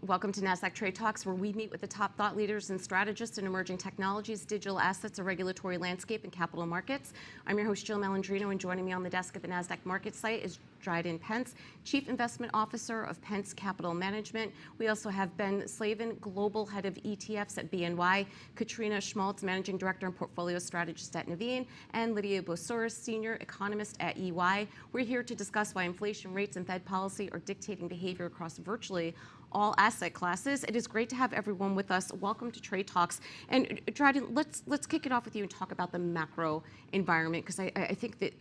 Welcome to Nasdaq TradeTalks, where we meet with the top thought leaders and strategists in emerging technologies, digital assets, a regulatory landscape, and capital markets. I'm your host, Jill Malandrino, and joining me on the desk at the Nasdaq market site is Dryden Pence, Chief Investment Officer of Pence Capital Management. We also have Ben Slavin, Global Head of ETFs at BNY, Katrina Schmaltz, Managing Director and Portfolio Strategist at Nuveen, and Lydia Boussour, Senior Economist at EY. We're here to discuss why inflation rates and Fed policy are dictating behavior across virtually all asset classes. It is great to have everyone with us. Welcome to Trade Talks. And Dryden, let's kick it off with you and talk about the macro environment, because I think that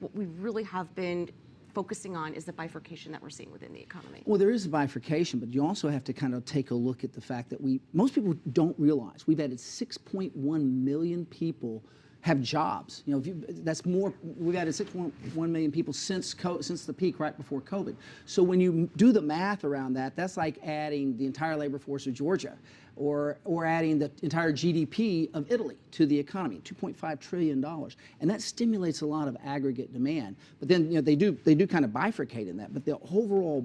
what we really have been focusing on is the bifurcation that we're seeing within the economy. Well, there is a bifurcation, but you also have to kind of take a look at the fact that most people don't realize we've added 6.1 million people have jobs. You know, that's more. We've added 6.1 million people since the peak right before COVID. So when you do the math around that, that's like adding the entire labor force of Georgia, or adding the entire GDP of Italy to the economy, $2.5 trillion, and that stimulates a lot of aggregate demand. But then they do kind of bifurcate in that. But the overall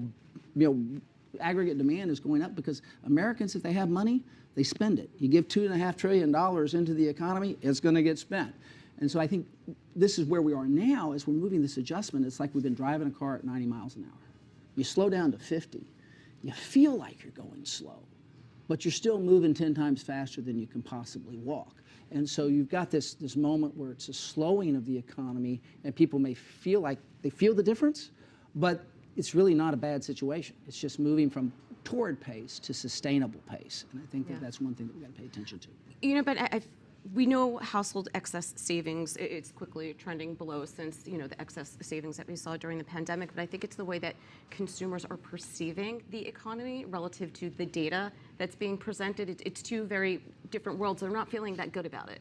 aggregate demand is going up because Americans, if they have money, they spend it. You give $2.5 trillion into the economy, it's going to get spent. And so I think this is where we are now as we're moving this adjustment. It's like we've been driving a car at 90 miles an hour. You slow down to 50. You feel like you're going slow, but you're still moving 10 times faster than you can possibly walk. And so you've got this moment where it's a slowing of the economy, and people may feel like they feel the difference, but it's really not a bad situation. It's just moving from toward pace to sustainable pace. And I think that's one thing that we've got to pay attention to. You know, but we know household excess savings, it's quickly trending below since, the excess savings that we saw during the pandemic. But I think it's the way that consumers are perceiving the economy relative to the data that's being presented. It's two very different worlds. They're not feeling that good about it.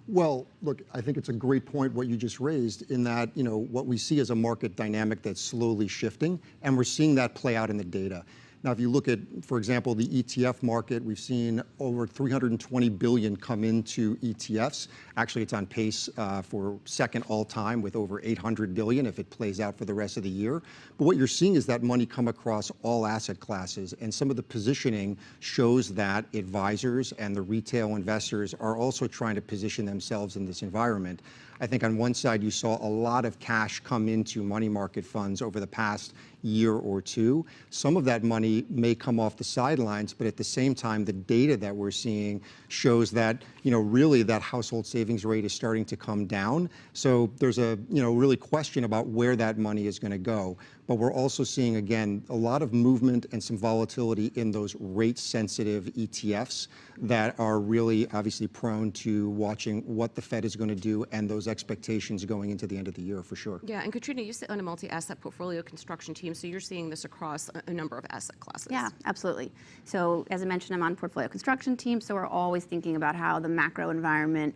Well, look, I think it's a great point what you just raised in that, what we see is a market dynamic that's slowly shifting, and we're seeing that play out in the data. Now, if you look at, for example, the ETF market, we've seen over 320 billion come into ETFs. Actually, it's on pace for second all-time with over 800 billion if it plays out for the rest of the year. But what you're seeing is that money come across all asset classes, and some of the positioning shows that advisors and the retail investors are also trying to position themselves in this environment. I think on one side, you saw a lot of cash come into money market funds over the past year or two. Some of that money may come off the sidelines, but at the same time, the data that we're seeing shows that, really that household savings rate is starting to come down. So there's a, really question about where that money is going to go. But we're also seeing, again, a lot of movement and some volatility in those rate-sensitive ETFs that are really obviously prone to watching what the Fed is going to do and those expectations going into the end of the year for sure. Yeah, and Katrina, you sit on a multi-asset portfolio construction team, so you're seeing this across a number of asset classes. Yeah, absolutely. So as I mentioned, I'm on portfolio construction team, so we're always thinking about how the macro environment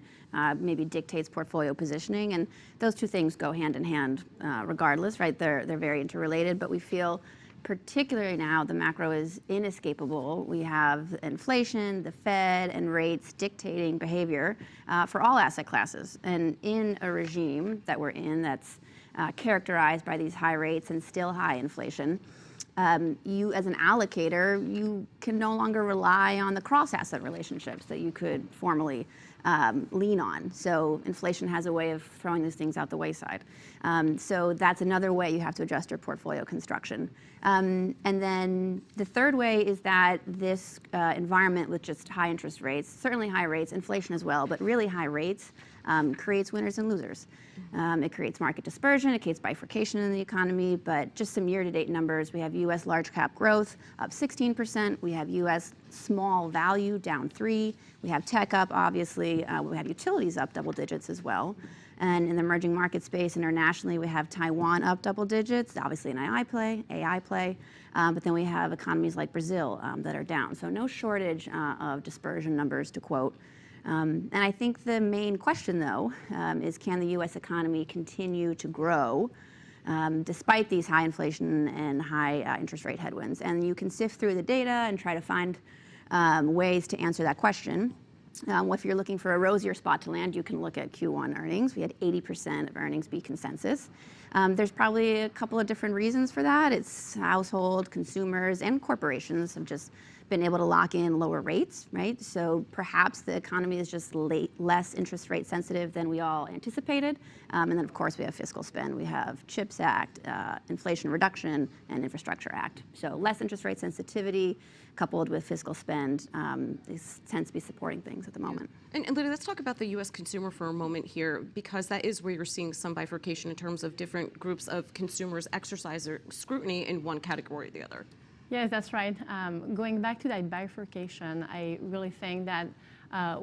maybe dictates portfolio positioning, and those two things go hand in hand regardless, right? They're very interrelated, but we feel particularly now the macro is inescapable. We have inflation, the Fed, and rates dictating behavior for all asset classes. And in a regime that we're in that's characterized by these high rates and still high inflation, you as an allocator, you can no longer rely on the cross-asset relationships that you could formerly lean on. So inflation has a way of throwing these things out the wayside. So that's another way you have to adjust your portfolio construction. And then the third way is that this environment with just high interest rates, certainly high rates, inflation as well, but really high rates, creates winners and losers. It creates market dispersion, it creates bifurcation in the economy, but just some year-to-date numbers, we have U.S. large cap growth up 16%, we have U.S. small value down 3%, we have tech up, obviously, we have utilities up double digits as well. And in the emerging market space internationally, we have Taiwan up double digits, obviously an AI play, but then we have economies like Brazil that are down. So no shortage of dispersion numbers to quote. And I think the main question, though, is can the U.S. economy continue to grow despite these high inflation and high interest rate headwinds? And you can sift through the data and try to find ways to answer that question. If you're looking for a rosier spot to land, you can look at Q1 earnings. We had 80% of earnings beat consensus. There's probably a couple of different reasons for that. It's household, consumers, and corporations have just been able to lock in lower rates, right? So perhaps the economy is just less interest rate sensitive than we all anticipated. And then, of course, we have fiscal spend. We have CHIPS Act, Inflation Reduction, and Infrastructure Act. So less interest rate sensitivity coupled with fiscal spend tends to be supporting things at the moment. And Lydia, let's talk about the U.S. consumer for a moment here, because that is where you're seeing some bifurcation in terms of different groups of consumers exercise their scrutiny in one category or the other. Yes, that's right. Going back to that bifurcation, I really think that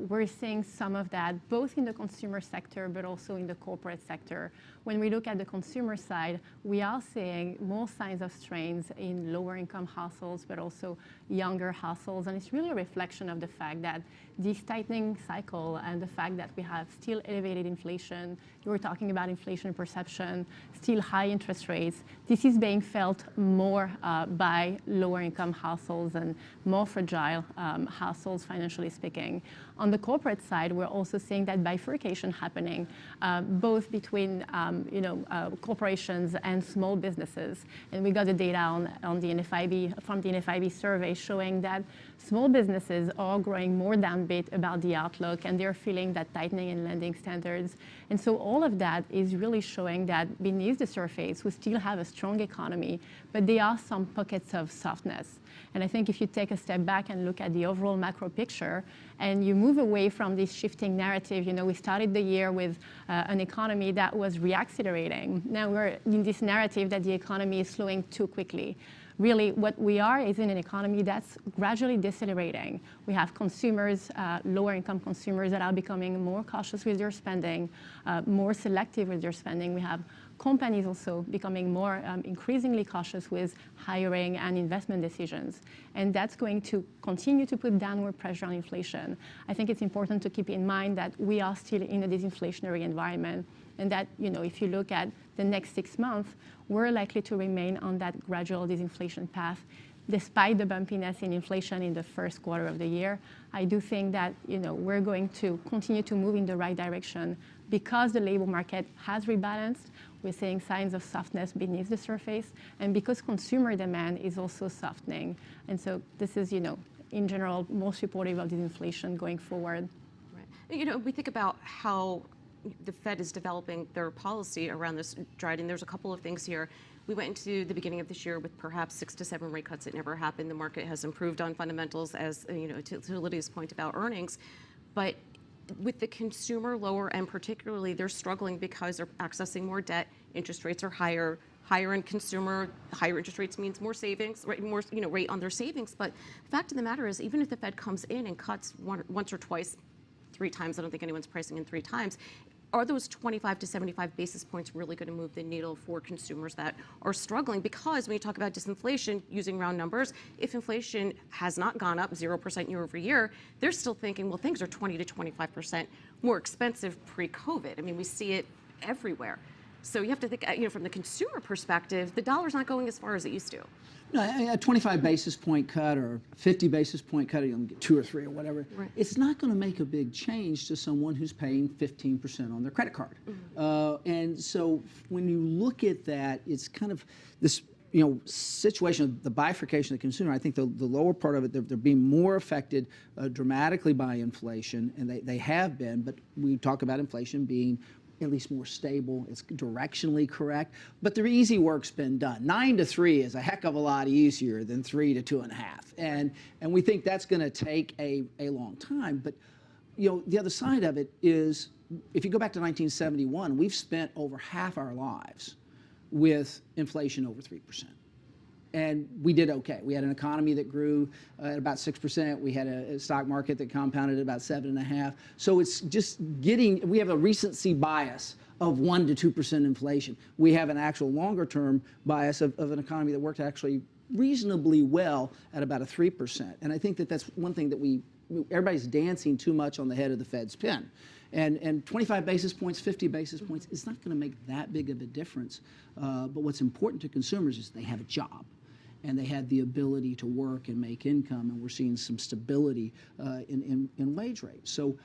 we're seeing some of that both in the consumer sector but also in the corporate sector. When we look at the consumer side, we are seeing more signs of strains in lower income households but also younger households, and it's really a reflection of the fact that this tightening cycle and the fact that we have still elevated inflation, you were talking about inflation perception, still high interest rates, this is being felt more by lower income households and more fragile households, financially speaking. On the corporate side, we're also seeing that bifurcation happening, both between corporations and small businesses. And we got the data on the NFIB, from the NFIB survey, showing that small businesses are growing more downbeat about the outlook, and they're feeling that tightening in lending standards. And so all of that is really showing that beneath the surface, we still have a strong economy, but there are some pockets of softness. And I think if you take a step back and look at the overall macro picture, and you move away from this shifting narrative, we started the year with an economy that was reaccelerating. Now we're in this narrative that the economy is slowing too quickly. Really, what we are is in an economy that's gradually decelerating. We have consumers, lower income consumers, that are becoming more cautious with their spending, more selective with their spending. We have companies also becoming more increasingly cautious with hiring and investment decisions. And that's going to continue to put downward pressure on inflation. I think it's important to keep in mind that we are still in a disinflationary environment, and that, if you look at the next 6 months, we're likely to remain on that gradual disinflation path. Despite the bumpiness in inflation in the first quarter of the year, I do think that we're going to continue to move in the right direction because the labor market has rebalanced. We're seeing signs of softness beneath the surface, and because consumer demand is also softening. And so this is, in general, more supportive of disinflation going forward. Right. We think about how the Fed is developing their policy around this, Dryden. There's a couple of things here. We went into the beginning of this year with perhaps 6 to 7 rate cuts. It never happened. The market has improved on fundamentals, as to Lydia's point about earnings. But with the consumer lower end particularly, they're struggling because they're accessing more debt. Interest rates are higher. Higher end consumer, higher interest rates means more savings, right? More rate on their savings. But the fact of the matter is, even if the Fed comes in and cuts once or twice, 3 times, I don't think anyone's pricing in 3 times, are those 25 to 75 basis points really going to move the needle for consumers that are struggling? Because when you talk about disinflation, using round numbers, if inflation has not gone up 0% year over year, they're still thinking, well, things are 20 to 25% more expensive pre-COVID. I mean, we see it everywhere. So you have to think, from the consumer perspective, the dollar's not going as far as it used to. No, a 25 basis point cut or 50 basis point cut, you get 2 or 3 or whatever. Right. It's not going to make a big change to someone who's paying 15% on their credit card. Mm-hmm. And so when you look at that, it's kind of this situation of the bifurcation of the consumer. I think the lower part of it, they're being more affected dramatically by inflation, and they have been, but we talk about inflation being at least more stable. It's directionally correct, but the easy work's been done. 9 to 3 is a heck of a lot easier than 3 to 2.5, and we think that's going to take a long time. But the other side of it is, if you go back to 1971, we've spent over half our lives with inflation over 3%. And we did okay. We had an economy that grew at about 6%. We had a stock market that compounded at about 7.5%. So it's just we have a recency bias of 1 to 2% inflation. We have an actual longer term bias of an economy that worked actually reasonably well at about a 3%. And I think that's one thing that everybody's dancing too much on the head of the Fed's pin. And 25 basis points, 50 basis points, it's not going to make that big of a difference. But what's important to consumers is they have a job, and they had the ability to work and make income, and we're seeing some stability in wage rates. So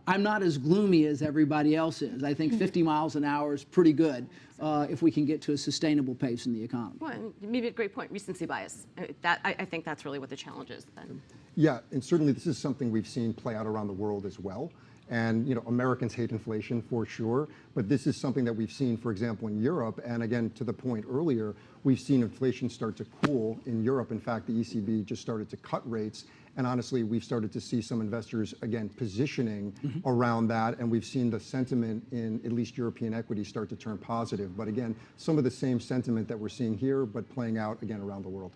I'm not as gloomy as everybody else is. I think 50 miles an hour is pretty good if we can get to a sustainable pace in the economy. Well, and maybe a great point, recency bias. I think that's really what the challenge is then. Yeah, and certainly this is something we've seen play out around the world as well. And Americans hate inflation for sure, but this is something that we've seen, for example, in Europe. And again, to the point earlier, we've seen inflation start to cool in Europe. In fact, the ECB just started to cut rates. And honestly, we've started to see some investors, again, positioning around that. And we've seen the sentiment in at least European equities start to turn positive. But again, some of the same sentiment that we're seeing here, but playing out again around the world.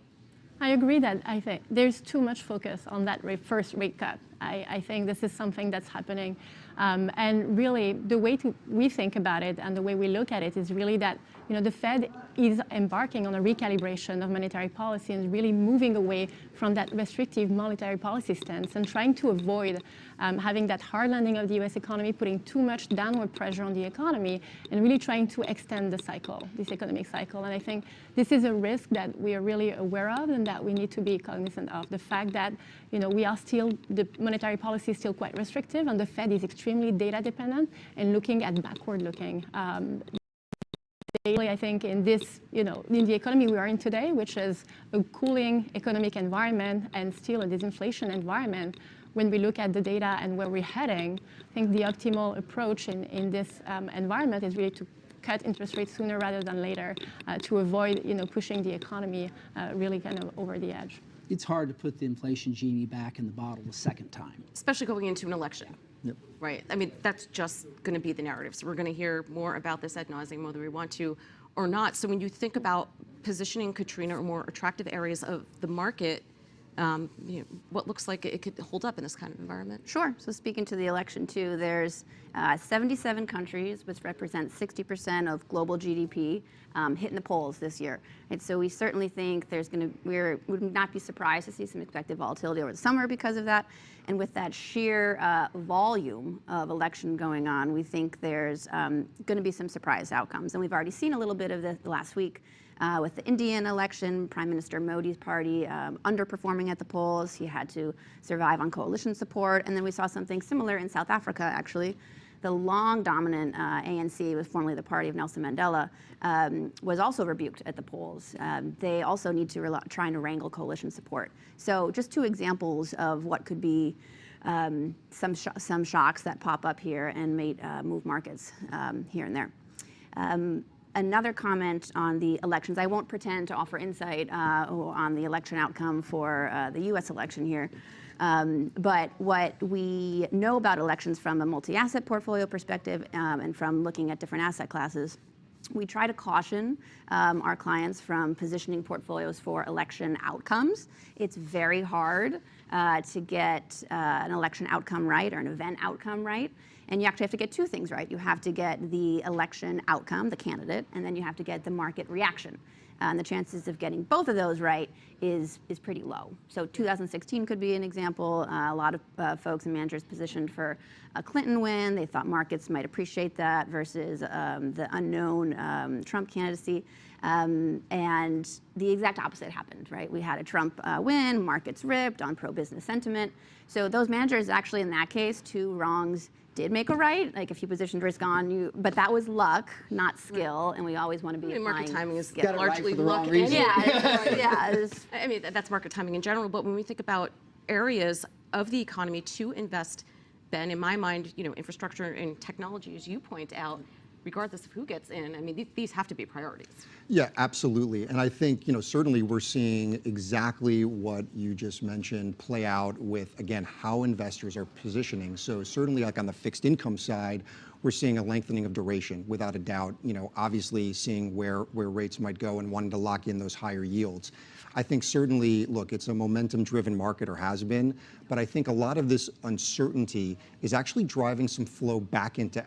I agree that I think there's too much focus on that first rate cut. I think this is something that's happening. And really, the way we think about it and the way we look at it is really that the Fed is embarking on a recalibration of monetary policy and really moving away from that restrictive monetary policy stance and trying to avoid having that hard landing of the US economy, putting too much downward pressure on the economy, and really trying to extend the cycle, this economic cycle. And I think this is a risk that we are really aware of and that we need to be cognizant of. The fact that we are still, the monetary policy is still quite restrictive, and the Fed is extremely data dependent and looking at backward looking. I think in this, in the economy we are in today, which is a cooling economic environment and still a disinflation environment, when we look at the data and where we're heading, I think the optimal approach in this environment is really to cut interest rates sooner rather than later to avoid, pushing the economy really kind of over the edge. It's hard to put the inflation genie back in the bottle a second time. Especially going into an election. Yep. Right. I mean, that's just going to be the narrative. So we're going to hear more about this ad nauseum, whether we want to or not. So when you think about positioning Katrina or more attractive areas of the market, what looks like it could hold up in this kind of environment? Sure. So speaking to the election too, there's 77 countries, which represent 60% of global GDP, hitting the polls this year. And so we certainly think we would not be surprised to see some expected volatility over the summer because of that. And with that sheer volume of election going on, we think there's going to be some surprise outcomes. And we've already seen a little bit of this last week. With the Indian election, Prime Minister Modi's party underperforming at the polls. He had to survive on coalition support. And then we saw something similar in South Africa, actually. The long dominant ANC, was formerly the party of Nelson Mandela, was also rebuked at the polls. They also need to trying to wrangle coalition support. So just two examples of what could be some shocks that pop up here and may move markets here and there. Another comment on the elections. I won't pretend to offer insight on the election outcome for the US election here. But what we know about elections from a multi-asset portfolio perspective and from looking at different asset classes, we try to caution our clients from positioning portfolios for election outcomes. It's very hard to get an election outcome right or an event outcome right. And you actually have to get two things right. You have to get the election outcome, the candidate, and then you have to get the market reaction. And the chances of getting both of those right is pretty low. So 2016 could be an example. A lot of folks and managers positioned for a Clinton win. They thought markets might appreciate that versus the unknown Trump candidacy. And the exact opposite happened, right? We had a Trump win, markets ripped on pro-business sentiment. So those managers actually in that case, two wrongs did make a right. Like if you positioned risk on, but that was luck, not skill, and we always want to be market timing is skill. largely luck. I mean, that's market timing in general, but when we think about areas of the economy to invest, Ben, in my mind, infrastructure and technology, as you point out, regardless of who gets in, I mean, these have to be priorities. Yeah, absolutely. And I think, certainly we're seeing exactly what you just mentioned play out with, again, how investors are positioning. So certainly like on the fixed income side, we're seeing a lengthening of duration without a doubt, obviously seeing where rates might go and wanting to lock in those higher yields. I think certainly, look, it's a momentum-driven market or has been, but I think a lot of this uncertainty is actually driving some flow back into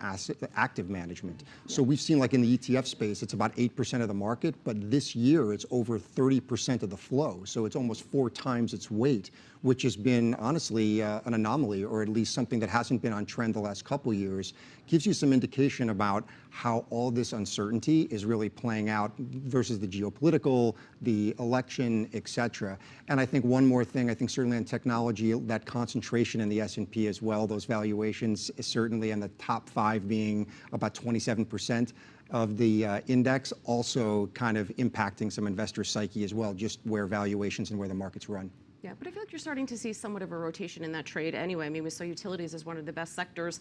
active management. So we've seen like in the ETF space, it's about 8% of the market, but this year it's over 30% of the flow. So it's almost 4 times its weight, which has been honestly an anomaly, or at least something that hasn't been on trend the last couple years, gives you some indication about how all this uncertainty is really playing out versus the geopolitical, the election, et cetera. And I think one more thing, I think certainly in technology, that concentration in the S&P as well, those valuations is certainly in the top 5 being about 27% of the index, also kind of impacting some investor psyche as well, just where valuations and where the markets run. Yeah, but I feel like you're starting to see somewhat of a rotation in that trade anyway. I mean, we saw utilities as one of the best sectors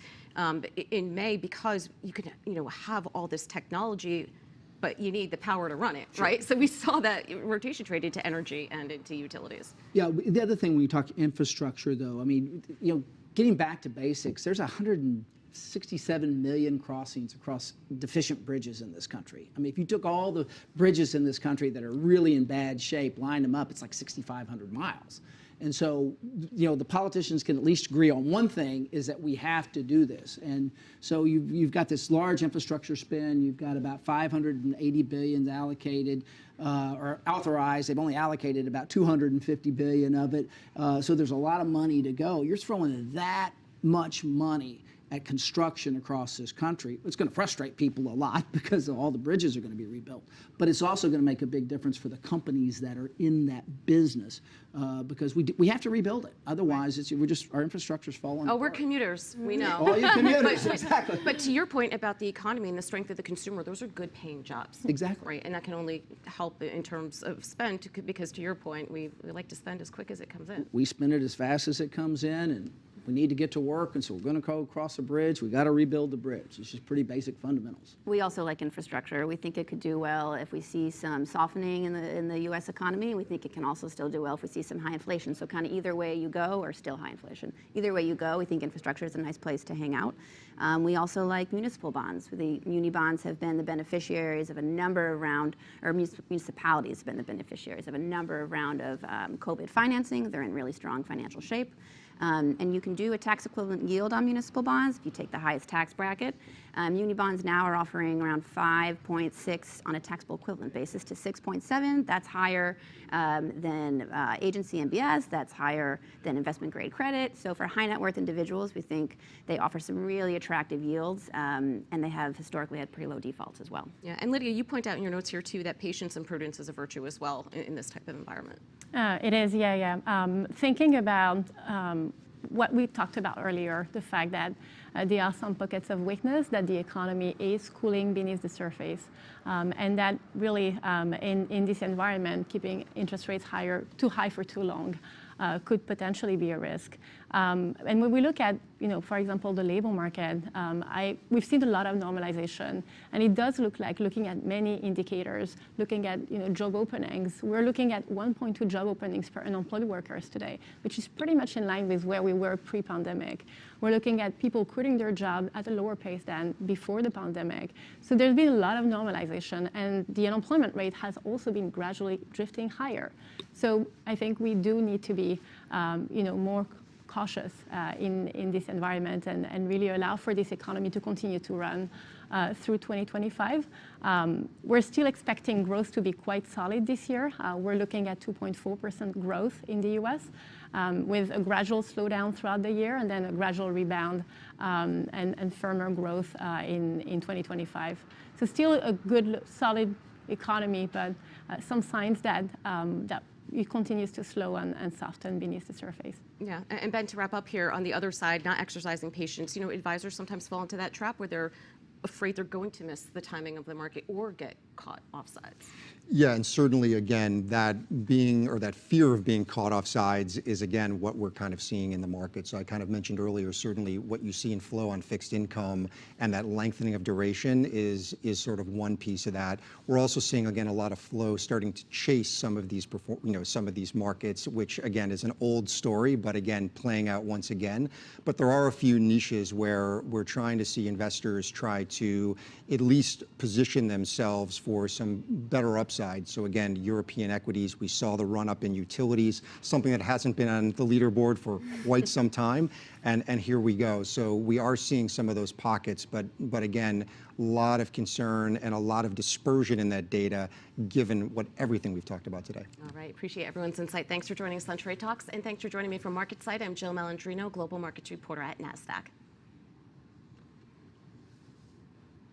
in May because you could, have all this technology, but you need the power to run it, right? So we saw that rotation trade into energy and into utilities. Yeah, the other thing when you talk infrastructure, though, I mean, getting back to basics, there's 167 million crossings across deficient bridges in this country. I mean, if you took all the bridges in this country that are really in bad shape, lined them up, it's like 6,500 miles. And so, the politicians can at least agree on one thing, is that we have to do this. And so you've got this large infrastructure spend. You've got about 580 billion allocated or authorized. They've only allocated about 250 billion of it. So there's a lot of money to go. You're throwing that much money at construction across this country. It's going to frustrate people a lot because all the bridges are going to be rebuilt. But it's also going to make a big difference for the companies that are in that business because we have to rebuild it. Otherwise, our infrastructure's falling apart. We're commuters, we know. All you commuters, exactly. But to your point about the economy and the strength of the consumer, those are good paying jobs. Exactly. Right, and that can only help in terms of spend because to your point, we like to spend as quick as it comes in. We spend it as fast as it comes in, and we need to get to work, and so we're going to go across a bridge. We got to rebuild the bridge. It's just pretty basic fundamentals. We also like infrastructure. We think it could do well if we see some softening in the U.S. economy. We think it can also still do well if we see some high inflation. So kind of either way you go, or still high inflation. Either way you go, we think infrastructure is a nice place to hang out. We also like municipal bonds. The muni bonds have been the beneficiaries of a number of municipalities have been the beneficiaries of a number of round of COVID financing. They're in really strong financial shape. And you can do a tax equivalent yield on municipal bonds if you take the highest tax bracket. Muni bonds now are offering around 5.6 on a taxable equivalent basis to 6.7. That's higher than agency MBS. That's higher than investment grade credit. So for high net worth individuals, we think they offer some really attractive yields, and they have historically had pretty low defaults as well. Yeah, and Lydia, you point out in your notes here too that patience and prudence is a virtue as well in this type of environment. It is, yeah. Thinking about what we talked about earlier, the fact that there are some pockets of weakness, that the economy is cooling beneath the surface, and that really in this environment, keeping interest rates too high for too long could potentially be a risk. And when we look at, for example, the labor market, we've seen a lot of normalization, and it does look like, looking at many indicators, looking at job openings, we're looking at 1.2 job openings per unemployed workers today, which is pretty much in line with where we were pre-pandemic. We're looking at people quitting their job at a lower pace than before the pandemic. So there's been a lot of normalization, and the unemployment rate has also been gradually drifting higher. So I think we do need to be, more cautious in this environment and really allow for this economy to continue to run through 2025. We're still expecting growth to be quite solid this year. We're looking at 2.4% growth in the US with a gradual slowdown throughout the year and then a gradual rebound and firmer growth in 2025. So still a good, solid economy, but some signs that it continues to slow and soften beneath the surface. Yeah, and Ben, to wrap up here, on the other side, not exercising patience, advisors sometimes fall into that trap where they're afraid they're going to miss the timing of the market or get caught offsides. Yeah, and certainly, again, that fear of being caught off sides is, again, what we're kind of seeing in the market. So I kind of mentioned earlier, certainly what you see in flow on fixed income and that lengthening of duration is sort of one piece of that. We're also seeing, again, a lot of flow starting to chase some of these markets, which, again, is an old story, but again, playing out once again. But there are a few niches where we're trying to see investors try to at least position themselves for some better upside. So again, European equities, we saw the run up in utilities, something that hasn't been on the leaderboard for quite some time, and here we go. So we are seeing some of those pockets, but again, a lot of concern and a lot of dispersion in that data, given everything we've talked about today. All right, appreciate everyone's insight. Thanks for joining us on Trade Talks, and thanks for joining me from MarketSite. I'm Jill Malandrino, Global Markets Reporter at Nasdaq.